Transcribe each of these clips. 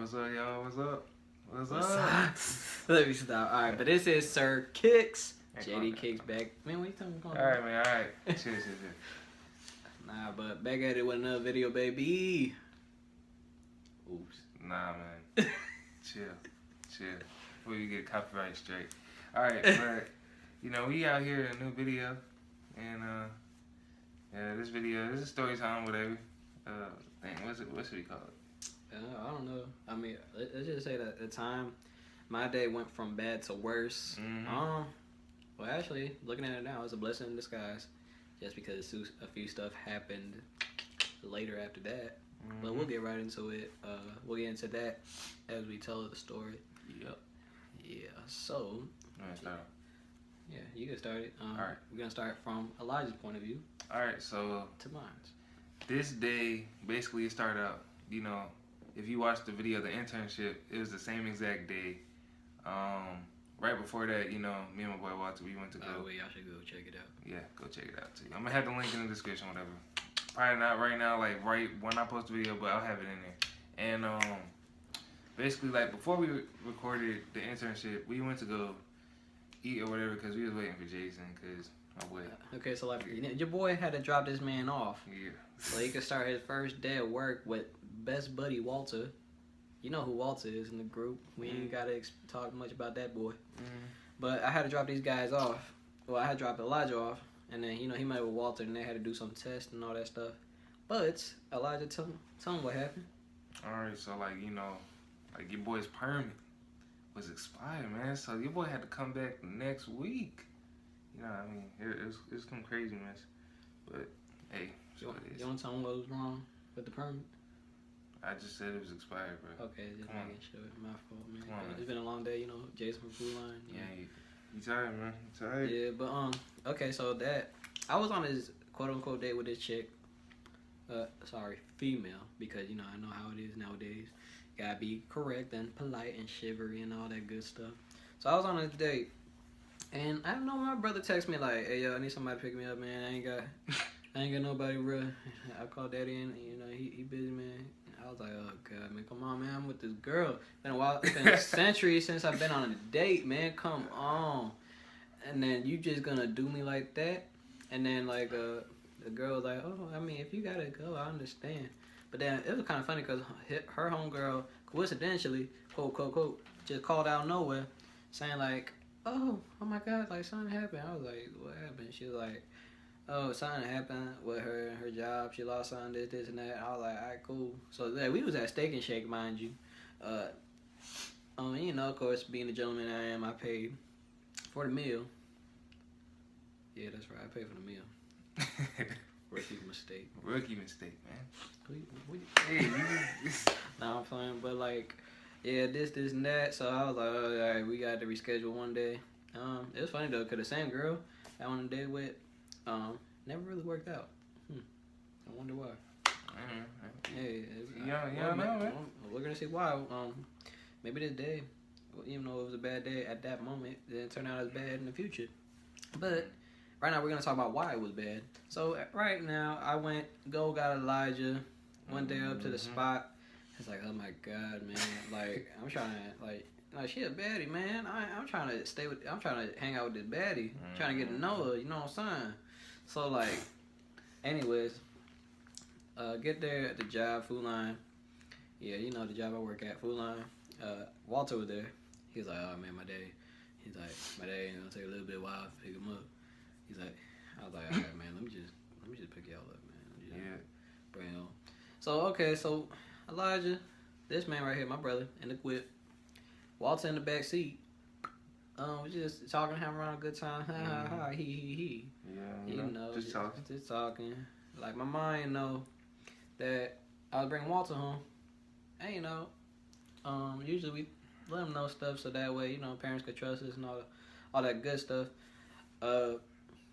What's up, y'all? What's up? What's What's up? up? Let me stop. All right, but this is Sir Kicks. JD Kicks back. Man, what you talking about? All right, man. All right. Chill. Nah, but back at it with another video, baby. Oops. Nah, man. Chill. Before you get copyright straight. All right, but we out here in a new video, and this video is a story time, whatever. What should we call it? I don't know. I mean, let's just say that at the time, my day went from bad to worse. Mm-hmm. Well, actually, looking at it now, it's a blessing in disguise, just because a few stuff happened later after that. Mm-hmm. But we'll get right into it. We'll get into that as we tell the story. Yep. Yeah. So. Start. Yeah, you can start it. All right. We're gonna start from Elijah's point of view. All right. So. To mine. This day, basically, it started out. If you watch the video, the internship, it was the same exact day. Right before that, me and my boy Walter, we went to go. Oh, wait, y'all should go check it out. Yeah, go check it out too. I'm gonna have the link in the description, whatever. Probably not right now, like right when I post the video, but I'll have it in there. And basically, like before we recorded the internship, we went to go eat or whatever because we was waiting for Jason, because my boy. Okay, so like your boy had to drop this man off. Yeah. So he could start his first day of work with best buddy Walter. You know who Walter is in the group. We ain't gotta talk much about that boy. But I had to drop these guys off. Well, I had to drop Elijah off, and then he met with Walter, and they had to do some tests and all that stuff. But Elijah, tell him what happened. All right, so like your boy's permit was expired, man. So your boy had to come back next week. You know what I mean? It's some crazy mess. But hey, you want to tell him what was wrong with the permit? I just said it was expired, bro. Okay, just making sure. My fault, man. Come on, man. It's been a long day, Jason from Food Line. Yeah, you tired, man. You tired? Yeah, but okay, so that I was on this quote unquote date with this chick. Sorry, female, because I know how it is nowadays. Gotta be correct and polite and shivery and all that good stuff. So I was on this date, and I don't know, my brother texted me like, "Hey, yo, I need somebody to pick me up, man. I ain't got nobody real." I called daddy and he busy, man. I was like, oh god, man, come on, man, I'm with this girl. Been a while, it's been a century since I've been on a date, man. Come on. And then you just gonna do me like that? And then like the girl was like, oh, I mean, if you gotta go, I understand. But then it was kind of funny because her homegirl, coincidentally, quote, quote, just called out of nowhere, saying like, oh my god, like something happened. I was like, what happened? She was like, oh, something happened with her and her job. She lost something, this and that. I was like, all right, cool. So yeah, we was at Steak and Shake, mind you. Of course, being the gentleman I am, I paid for the meal. Yeah, that's right. I paid for the meal. Rookie mistake. Rookie mistake, man. Hey, nah, I'm playing, but like, yeah, this and that. So I was like, oh, all right, we got to reschedule one day. It was funny though, cause the same girl I went on a date with, never really worked out. I wonder why. Hey, know, man. We're gonna see why. Maybe this day, even though it was a bad day at that moment, it didn't turn out as bad in the future. But right now, we're gonna talk about why it was bad. So right now, I got Elijah, one day up to the spot. It's like, oh my god, man! Like I'm trying to like she a baddie, man. I'm trying to hang out with this baddie, trying to get to know her. You know what I'm saying? So like, anyways, get there at the job, Food Line. Yeah, the job I work at, Food Line. Walter was there. He was like, oh man, my day gonna take a little bit while to pick him up. He's like, I was like, all right, man, let me just pick y'all up, man. Yeah. Bring it on. So okay, so Elijah, this man right here, my brother, in the whip. Walter in the back seat. We're just talking, having around a good time. Ha ha ha, he. Yeah, just talking. Just talking. Like my mind know that I was bringing Walter home, and usually we let him know stuff so that way parents could trust us and all that good stuff. Cause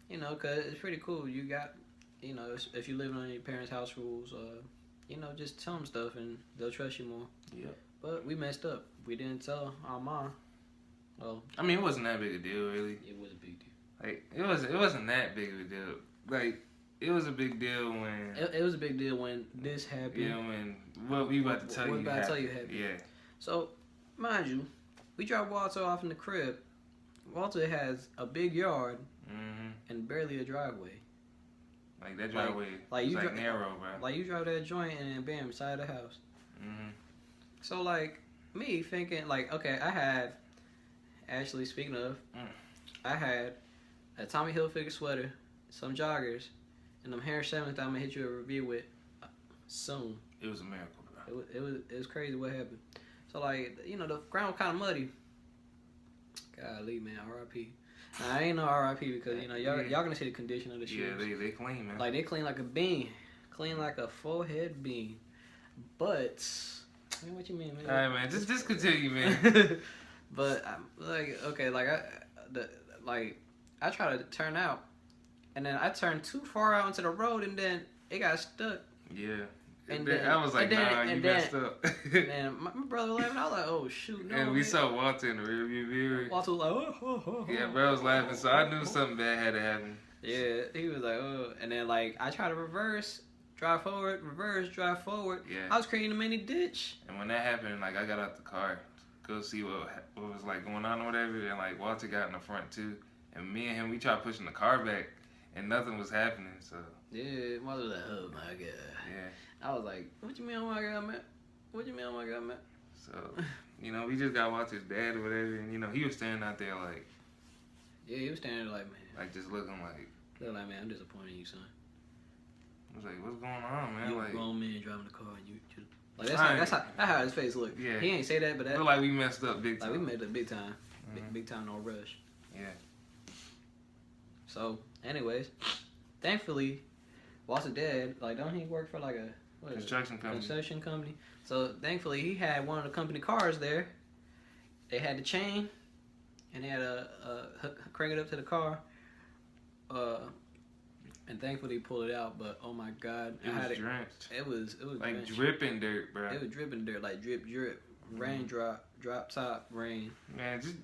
it's pretty cool. You got if you live on your parents' house rules, just tell them stuff and they'll trust you more. Yep. But we messed up. We didn't tell our mom. Well, I mean, it wasn't that big a deal, really. It was a big deal. Like it wasn't that big of a deal. Like it was a big deal when it was a big deal when this happened. Yeah, when what we about to tell you happened. happened. Yeah. So, mind you, we drop Walter off in the crib. Walter has a big yard and barely a driveway. Like that driveway, like is you like narrow, bro. Like you drive that joint and then bam, side of the house. So like me thinking like, okay, I had actually speaking of, I had a Tommy Hilfiger sweater, some joggers, and them Hair 7s that I'm gonna hit you a review with soon. It was a miracle, bro. It was crazy what happened. So like, you know, the ground was kind of muddy. Golly, man, R.I.P. Nah, I ain't no R.I.P. because you know y'all gonna see the condition of the shoes. Yeah, they clean, man. Like they clean like a bean, clean like a full head bean. But I mean, what you mean, man? All right, man, just continue, man. But like, okay, like I try to turn out, and then I turned too far out into the road, and then it got stuck. Yeah. And then, I was like, nah, you messed up. And my brother laughing. I was like, oh shoot, no. And we man. saw Walter in the rearview mirror. Walter was like, oh. Yeah, bro was laughing, so I knew something bad had to happen. Yeah, he was like, oh. And then like I tried to reverse, drive forward, reverse, drive forward. Yeah. I was creating a mini ditch. And when that happened, like I got out the car to go see what was like going on or whatever, and like Walter got in the front too, and me and him we tried pushing the car back, and nothing was happening. So yeah, Walter was like, oh my god. Yeah. I was like, what you mean, oh my god, man? What you mean, oh my god, man? So, you know, we just got Walter's dad or whatever, and you know, he was standing out there like, yeah, he was standing there like, man, like just looking like, man, I'm disappointed in you, son. I was like, what's going on, man? You like, a grown man driving the car, and you just like that's how his face looked. Yeah. He ain't say that, but that looked like we messed up big time. Like we messed up big time, big time, no rush. Yeah. So, anyways, thankfully, Walter's dad, like, don't he work for like a construction company? So thankfully, he had one of the company cars there. They had the chain, and they had a crank it up to the car. And thankfully, he pulled it out. But oh my God, it was drenched. It was like drenched. dripping dirt, bro. It was dripping dirt, like drip, raindrop, drop top rain. Man, just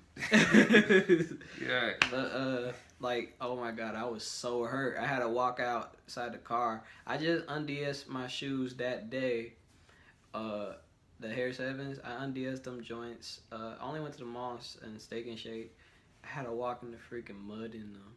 yeah. But like, oh my God, I was so hurt. I had to walk outside the car. I just und'd my shoes that day. The Hair 7s, I und'd them joints. I only went to the mall and Steak and Shake. I had to walk in the freaking mud in them.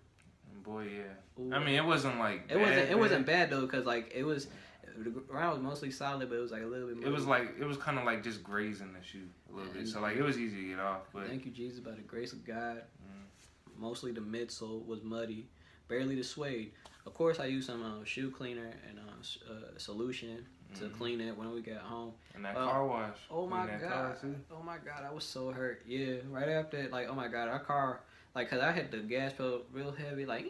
Boy, yeah. Ooh. I mean, it wasn't like it wasn't bad though, cause like it was. The ground was mostly solid, but it was like a little bit. Muddy. It was kind of like just grazing the shoe a little bit. So like it was easy to get off. But thank you, Jesus, by the grace of God. Mostly the midsole was muddy, barely the suede. Of course, I used some shoe cleaner and solution to clean it when we got home. And that car wash. Oh my God! Oh my God! I was so hurt. Yeah, right after like, oh my God, our car, like, cause I hit the gas pedal real heavy, like.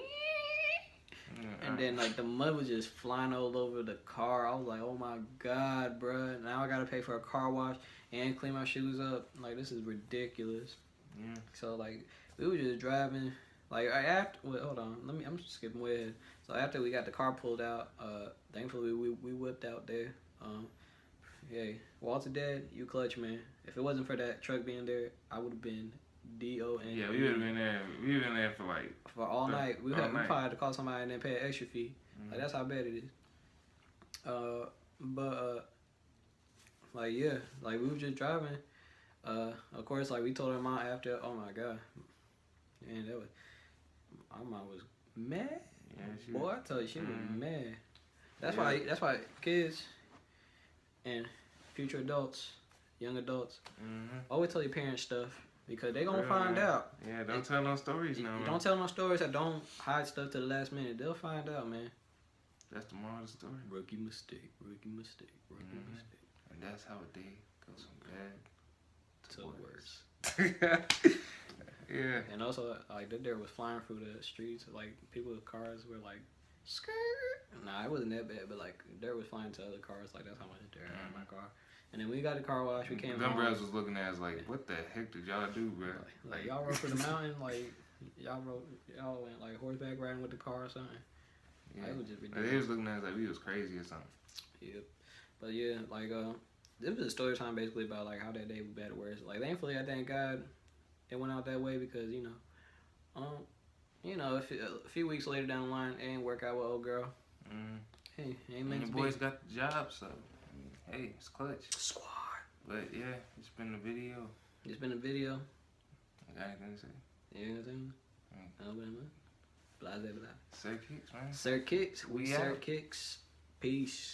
And then like the mud was just flying all over the car. I was like, oh my God, bruh. Now I gotta pay for a car wash and clean my shoes up. Like, this is ridiculous. Yeah. So like we were just driving. Like after, hold on, I'm skipping way ahead. So after we got the car pulled out, thankfully we whipped out there. Hey, Walter dead, you clutch, man. If it wasn't for that truck being there, I would have been D.O.N. Yeah, we would have been there. We been there for like all night. We probably had to call somebody and then pay an extra fee. Like, that's how bad it is. Like, yeah, like we were just driving. Of course, like we told her mom after. Oh my God, man, that was our mom was mad. Yeah, boy, I tell you, she was mad. That's why kids and future adults, young adults, always tell your parents stuff. Because they gonna find out. Yeah, don't tell no stories now, man. Don't tell no stories, or don't hide stuff to the last minute. They'll find out, man. That's the moral of the story. Rookie mistake. Mistake. And that's how a day goes from bad to worse. Yeah. And also, like, the dirt was flying through the streets. Like, people's cars were like, skirt. Nah, it wasn't that bad, but like, dirt was flying to other cars. Like, that's how much dirt had in my car. And then we got the car wash. We came home. Them bros was looking at us like, what the heck did y'all do, bro? Like y'all rode for the mountain, like y'all went like horseback riding with the car or something. Yeah, like, it was just ridiculous. They was looking at us like we was crazy or something. Yep. But yeah, like this was a story time basically about like how that day was bad at work. Like, thankfully, I thank God it went out that way because you know, a few weeks later down the line, it ain't work out with old girl. Hey, ain't meant to be. The boys got the job, so. Hey, it's clutch. Squad. But yeah, it's been a video. It's been a video. I got anything to say? Anything? Blase, blah. Sir Kicks, man. Sir Kicks. We We Sir out. Kicks. Peace.